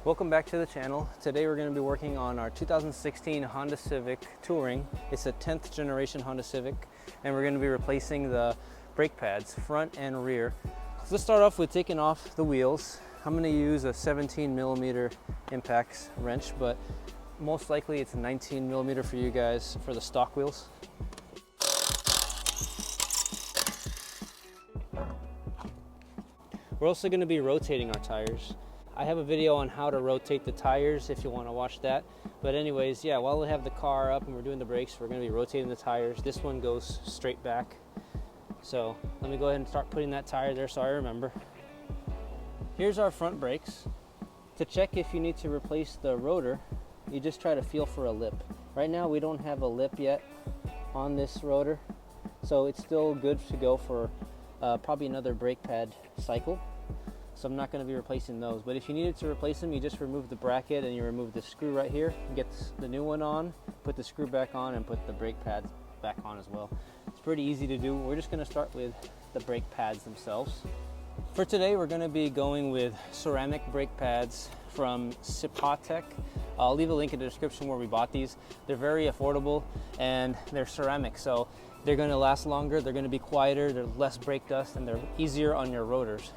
Welcome back to the channel. Today we're going to be working on our 2016 Honda Civic Touring. It's a 10th generation Honda Civic, and we're going to be replacing the brake pads, front and rear. So let's start off with taking off the wheels. I'm going to use a 17mm impact wrench, but most likely it's 19mm for you guys for the stock wheels. We're also going to be rotating our tires. I have a video on how to rotate the tires if you want to watch that. But anyways, yeah, while we have the car up and we're doing the brakes, we're going to be rotating the tires. This one goes straight back. So let me go ahead and start putting that tire there so I remember. Here's our front brakes. To check if you need to replace the rotor, you just try to feel for a lip. Right now we don't have a lip yet on this rotor, so it's still good to go for probably another brake pad cycle. So I'm not going to be replacing those, but if you needed to replace them, you just remove the bracket and you remove the screw right here, get the new one on, put the screw back on, and put the brake pads back on as well. It's pretty easy to do. We're just going to start with the brake pads themselves. For today, we're going to be going with ceramic brake pads from Civic. I'll leave a link in the description where we bought these. They're very affordable and they're ceramic, so they're going to last longer, they're going to be quieter, they're less brake dust, and they're easier on your rotors.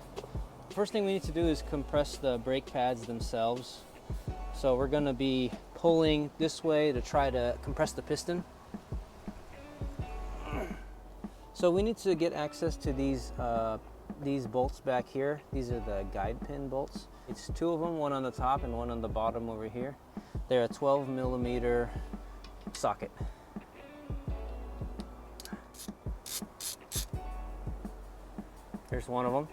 First thing we need to do is compress the brake pads themselves. So we're going to be pulling this way to try to compress the piston. So we need to get access to these bolts back here. These are the guide pin bolts. It's two of them, one on the top and one on the bottom over here. They're a 12mm socket. Here's one of them.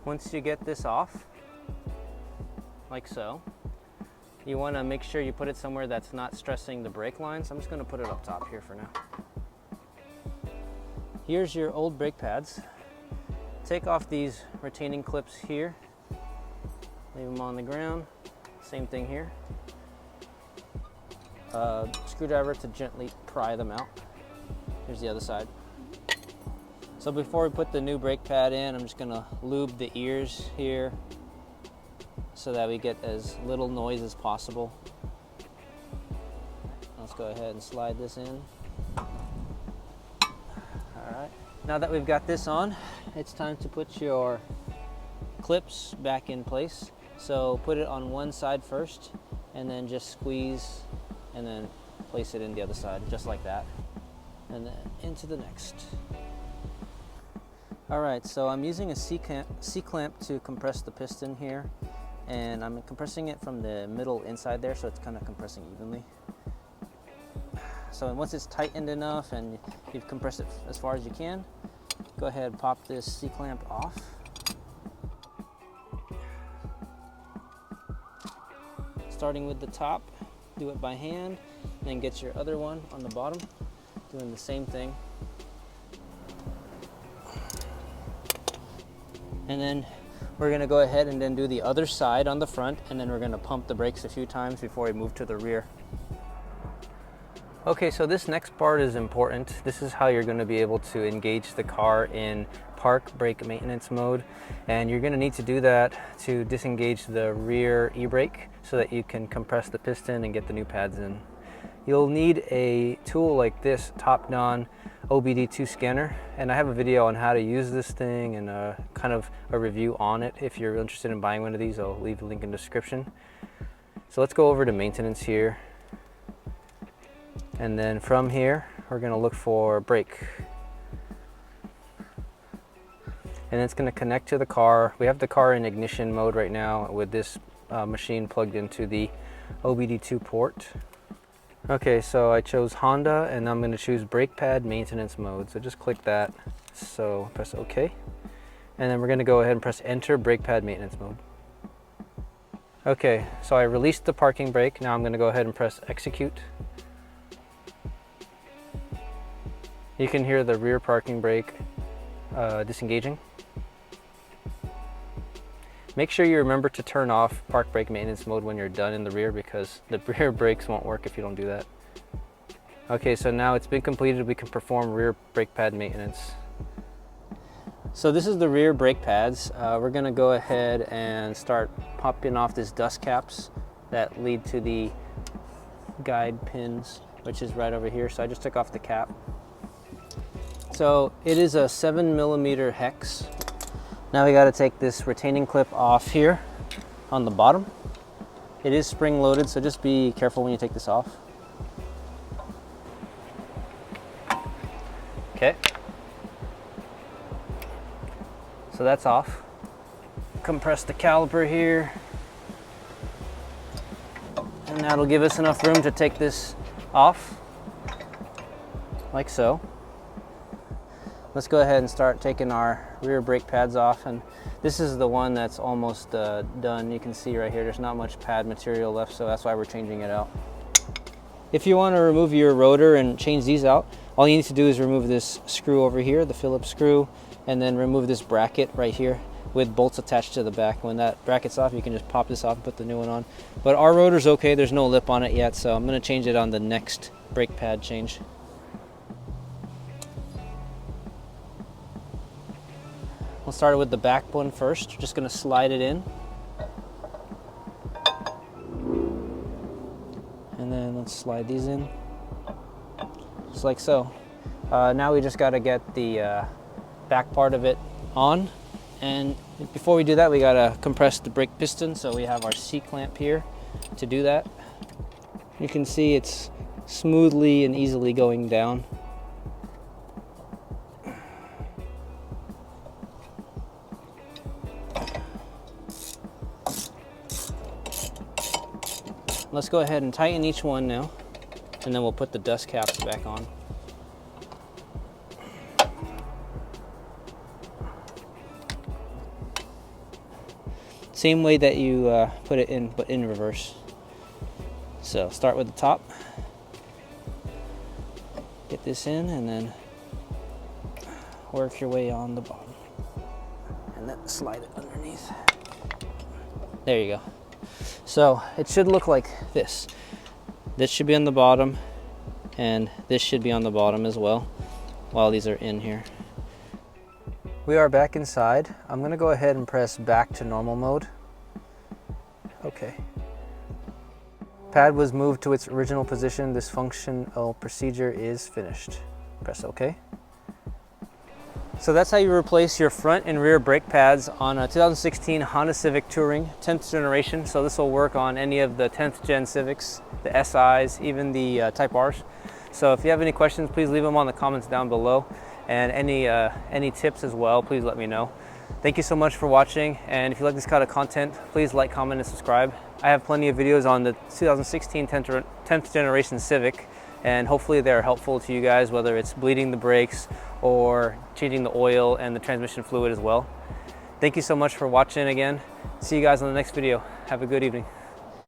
Once you get this off, like so, you want to make sure you put it somewhere that's not stressing the brake lines. I'm just going to put it up top here for now. Here's your old brake pads. Take off these retaining clips here. Leave them on the ground. Same thing here. Screwdriver to gently pry them out. Here's the other side. So before we put the new brake pad in, I'm just gonna lube the ears here so that we get as little noise as possible. Let's go ahead and slide this in. All right, now that we've got this on, it's time to put your clips back in place. So put it on one side first and then just squeeze and then place it in the other side, just like that. And then into the next. All right, so I'm using a C-clamp to compress the piston here, and I'm compressing it from the middle inside there, so it's kind of compressing evenly. So once it's tightened enough and you've compressed it as far as you can, go ahead and pop this C-clamp off. Starting with the top, do it by hand, then get your other one on the bottom, doing the same thing. And then we're going to go ahead and then do the other side on the front, and then we're going to pump the brakes a few times before we move to the rear. Okay, so this next part is important. This is how you're going to be able to engage the car in park brake maintenance mode, and you're going to need to do that to disengage the rear e-brake so that you can compress the piston and get the new pads in. You'll need a tool like this top-down OBD2 scanner, and I have a video on how to use this thing and kind of a review on it. If you're interested in buying one of these, I'll leave the link in the description. So let's go over to maintenance here, and then from here we're going to look for brake, and it's going to connect to the car. We have the car in ignition mode right now with this machine plugged into the OBD2 port. Okay, so I chose Honda, and I'm going to choose brake pad maintenance mode. So just click that. So press OK. And then we're going to go ahead and press enter brake pad maintenance mode. Okay, so I released the parking brake. Now I'm going to go ahead and press execute. You can hear the rear parking brake disengaging. Make sure you remember to turn off park brake maintenance mode when you're done in the rear, because the rear brakes won't work if you don't do that. Okay, so now it's been completed. We can perform rear brake pad maintenance. So this is the rear brake pads. We're gonna go ahead and start popping off these dust caps that lead to the guide pins, which is right over here. So I just took off the cap. So it is a 7mm hex. Now we gotta take this retaining clip off here on the bottom. It is spring loaded, so just be careful when you take this off. Okay. So that's off. Compress the caliper here. And that'll give us enough room to take this off, like so. Let's go ahead and start taking our rear brake pads off. And this is the one that's almost done. You can see right here, there's not much pad material left, so that's why we're changing it out. If you want to remove your rotor and change these out, all you need to do is remove this screw over here, the Phillips screw, and then remove this bracket right here with bolts attached to the back. When that bracket's off, you can just pop this off and put the new one on. But our rotor's okay, there's no lip on it yet, so I'm going to change it on the next brake pad change. We'll start with the back one first. Just going to slide it in. And then let's slide these in, just like so. Now we just got to get the back part of it on. And before we do that, we got to compress the brake piston. So we have our C-clamp here to do that. You can see it's smoothly and easily going down. Let's go ahead and tighten each one now, and then we'll put the dust caps back on. Same way that you put it in, but in reverse. So start with the top, get this in, and then work your way on the bottom. And then slide it underneath. There you go. So it should look like this. This should be on the bottom, and this should be on the bottom as well, while these are in here. We are back inside. I'm going to go ahead and press back to normal mode. Okay. Pad was moved to its original position. This functional procedure is finished. Press OK. So that's how you replace your front and rear brake pads on a 2016 Honda Civic Touring, 10th generation. So this will work on any of the 10th gen Civics, the SIs, even the Type Rs. So if you have any questions, please leave them on the comments down below. And any tips as well, please let me know. Thank you so much for watching. And if you like this kind of content, please like, comment, and subscribe. I have plenty of videos on the 2016 10th generation Civic, and hopefully they're helpful to you guys, whether it's bleeding the brakes or changing the oil and the transmission fluid as well. Thank you so much for watching again. See you guys on the next video. Have a good evening.